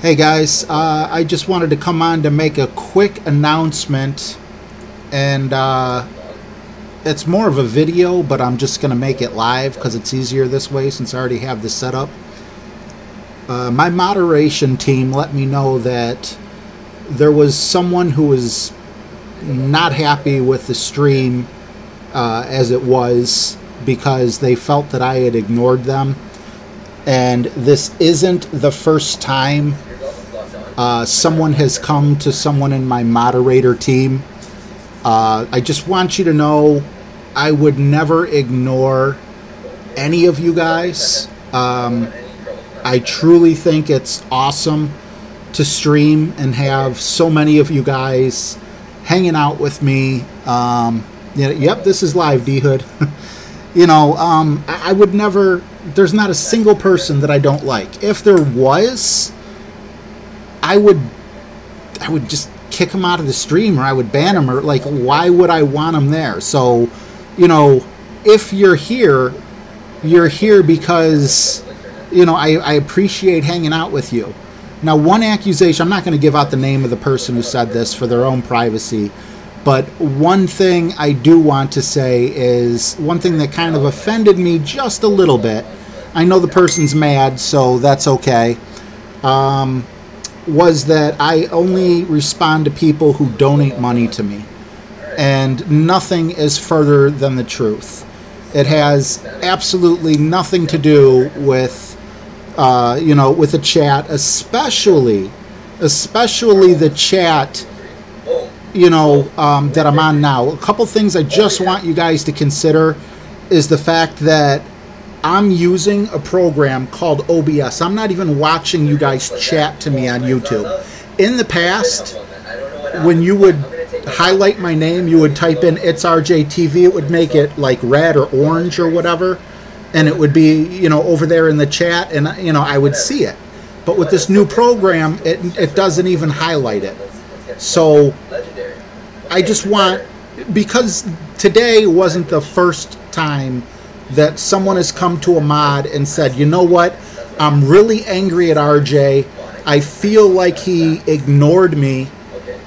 Hey guys, I just wanted to come on to make a quick announcement, and it's more of a video, but I'm just going to make it live because it's easier this way since I already have this set up. My moderation team let me know that there was someone who was not happy with the stream as it was because they felt that I had ignored them. And this isn't the first time someone has come to someone in my moderator team. I just want you to know I would never ignore any of you guys. I truly think it's awesome to stream and have so many of you guys hanging out with me. Yep, this is live, D-Hood. I would never... There's not a single person that I don't like. If there was, I would just kick them out of the stream, or I would ban them, or like, why would I want them there? So, if you're here because, I appreciate hanging out with you. Now, one accusation, I'm not going to give out the name of the person who said this for their own privacy, but one thing I do want to say is one thing that kind of offended me just a little bit. I know the person's mad, so that's okay. Was that I only respond to people who donate money to me. And nothing is further than the truth. It has absolutely nothing to do with, with the chat, especially the chat that I'm on now. A couple things I just want you guys to consider is the fact that I'm using a program called OBS. I'm not even watching you guys chat to me on YouTube. In the past, when you would highlight my name, you would type in "It's RJ TV." It would make it like red or orange or whatever, and it would be over there in the chat, and I would see it. But with this new program, it doesn't even highlight it. So I just want, because today wasn't the first time that someone has come to a mod and said, you know what, I'm really angry at RJ. I feel like he ignored me,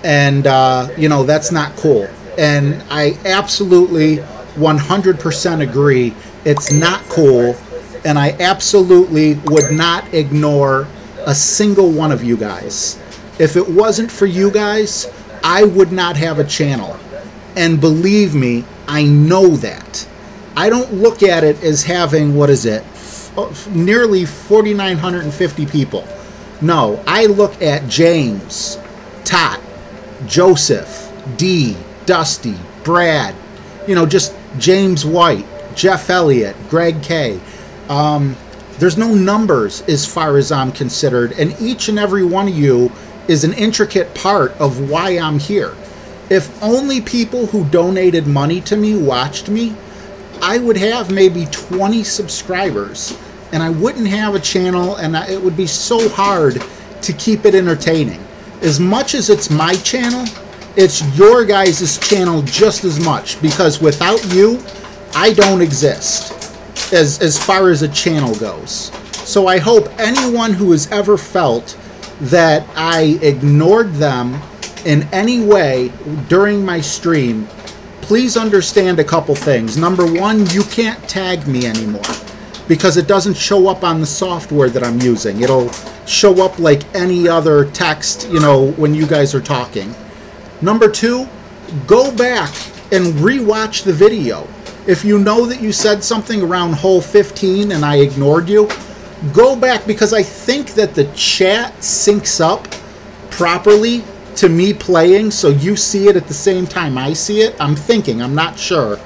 and that's not cool. And I absolutely 100% agree. It's not cool, and I absolutely would not ignore a single one of you guys. If it wasn't for you guys, I would not have a channel. And believe me, I know that. I don't look at it as having, nearly 4,950 people. No, I look at James, Tot, Joseph, D, Dusty, Brad, just James White, Jeff Elliott, Greg K. There's no numbers as far as I'm considered, and each and every one of you is an intricate part of why I'm here. If only people who donated money to me watched me, I would have maybe 20 subscribers, and I wouldn't have a channel, and it would be so hard to keep it entertaining. As much as it's my channel, it's your guys' channel just as much, because without you, I don't exist as far as a channel goes. So I hope anyone who has ever felt that I ignored them in any way during my stream, please understand a couple things. Number one, you can't tag me anymore because it doesn't show up on the software that I'm using. It'll show up like any other text, when you guys are talking. Number two, go back and rewatch the video. If you know that you said something around hole 15 and I ignored you, go back, because I think that the chat syncs up properly to me playing, so you see it at the same time I see it. I'm not sure.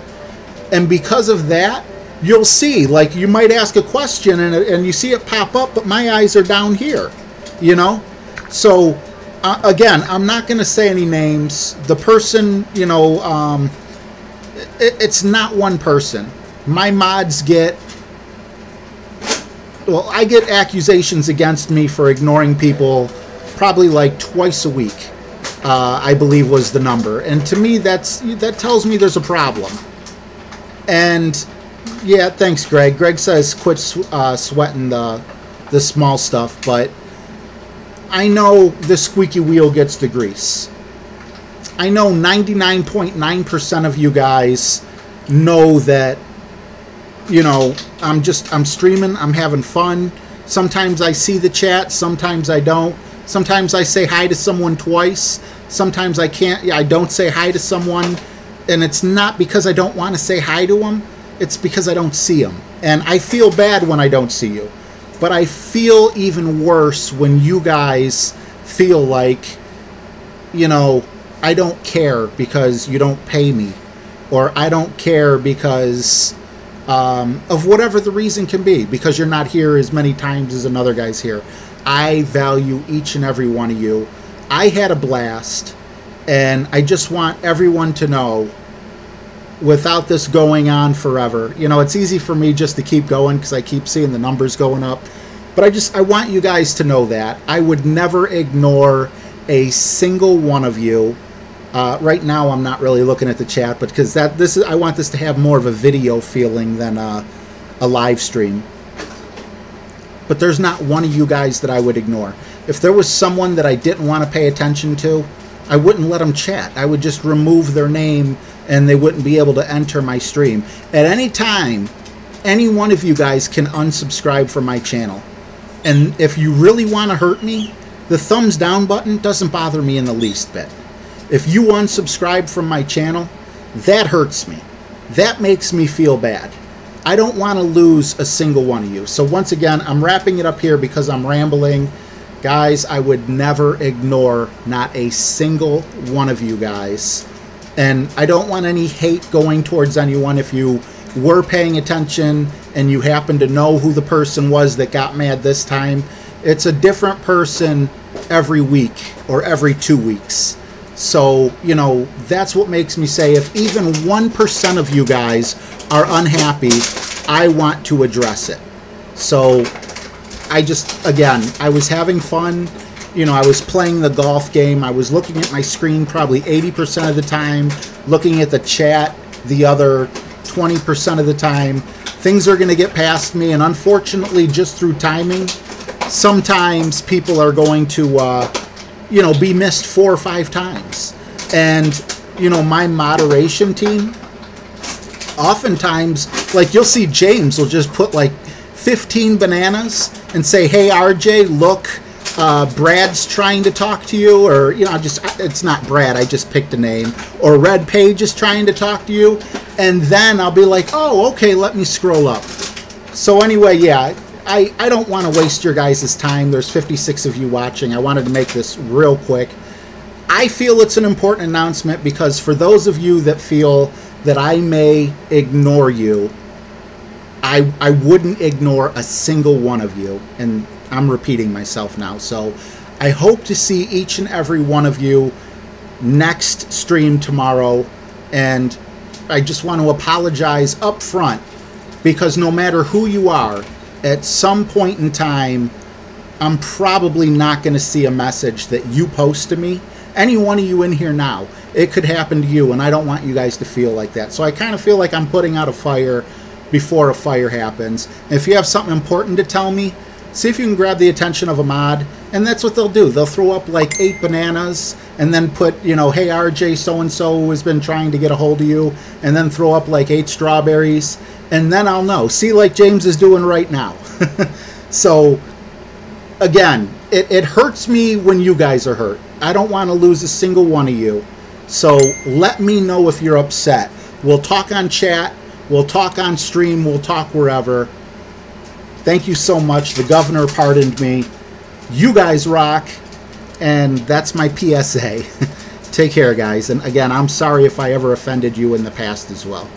And because of that, you'll see, like, you might ask a question and you see it pop up, but my eyes are down here, So, again, I'm not going to say any names. The person, it's not one person. My mods I get accusations against me for ignoring people probably like twice a week, I believe was the number. And to me, that tells me there's a problem. And yeah, thanks, Greg. Greg says quit sweating the small stuff, but I know the squeaky wheel gets the grease. I know 99.9% of you guys know that, you know, I'm streaming, I'm having fun. Sometimes I see the chat, sometimes I don't. Sometimes I say hi to someone twice. Sometimes I can't, I don't say hi to someone. And it's not because I don't want to say hi to them. It's because I don't see them. And I feel bad when I don't see you. But I feel even worse when you guys feel like, you know, I don't care because you don't pay me. Or I don't care because of whatever the reason can be. Because you're not here as many times as another guy's here. I value each and every one of you. I had a blast. And I just want everyone to know, without this going on forever, you know, it's easy for me just to keep going because I keep seeing the numbers going up. But I want you guys to know that I would never ignore a single one of you. Right now, I'm not really looking at the chat, but because I want this to have more of a video feeling than a live stream. But there's not one of you guys that I would ignore. If there was someone that I didn't want to pay attention to, I wouldn't let them chat. I would just remove their name and they wouldn't be able to enter my stream. At any time, any one of you guys can unsubscribe from my channel. And if you really want to hurt me, the thumbs down button doesn't bother me in the least bit. If you unsubscribe from my channel, that hurts me. That makes me feel bad. I don't want to lose a single one of you. So once again, I'm wrapping it up here because I'm rambling. Guys, I would never ignore not a single one of you guys. And I don't want any hate going towards anyone. If you were paying attention and you happen to know who the person was that got mad this time, it's a different person every week or every 2 weeks. So, you know, that's what makes me say if even 1% of you guys are unhappy, I want to address it. So again, I was having fun. You know, I was playing the golf game. I was looking at my screen probably 80% of the time, looking at the chat the other 20% of the time. Things are going to get past me, and unfortunately, just through timing, sometimes people are going to, you know, be missed 4 or 5 times. And, you know, my moderation team, oftentimes, like, you'll see James will just put, like, 15 bananas and say, hey, RJ, look, Brad's trying to talk to you, or, you know, it's not Brad, I just picked a name, or Red Page is trying to talk to you, and then I'll be like, oh, okay, let me scroll up. So anyway, yeah, I don't want to waste your guys' time. There's 56 of you watching. I wanted to make this real quick. I feel it's an important announcement because for those of you that feel that I may ignore you, I wouldn't ignore a single one of you, and I'm repeating myself now. So I hope to see each and every one of you next stream tomorrow, and I just want to apologize up front because no matter who you are, at some point in time, I'm probably not going to see a message that you post to me. Any one of you in here now, it could happen to you, and I don't want you guys to feel like that. So I kind of feel like I'm putting out a fire before a fire happens. If you have something important to tell me, see if you can grab the attention of a mod, and that's what they'll do. They'll throw up like 8 bananas and then put, you know, hey, RJ so-and-so has been trying to get a hold of you, and then throw up like 8 strawberries, and then I'll know. See, like James is doing right now. So, again, it hurts me when you guys are hurt. I don't want to lose a single one of you. So let me know if you're upset. We'll talk on chat. We'll talk on stream. We'll talk wherever. Thank you so much. The governor pardoned me. You guys rock. And that's my PSA. Take care, guys. And again, I'm sorry if I ever offended you in the past as well.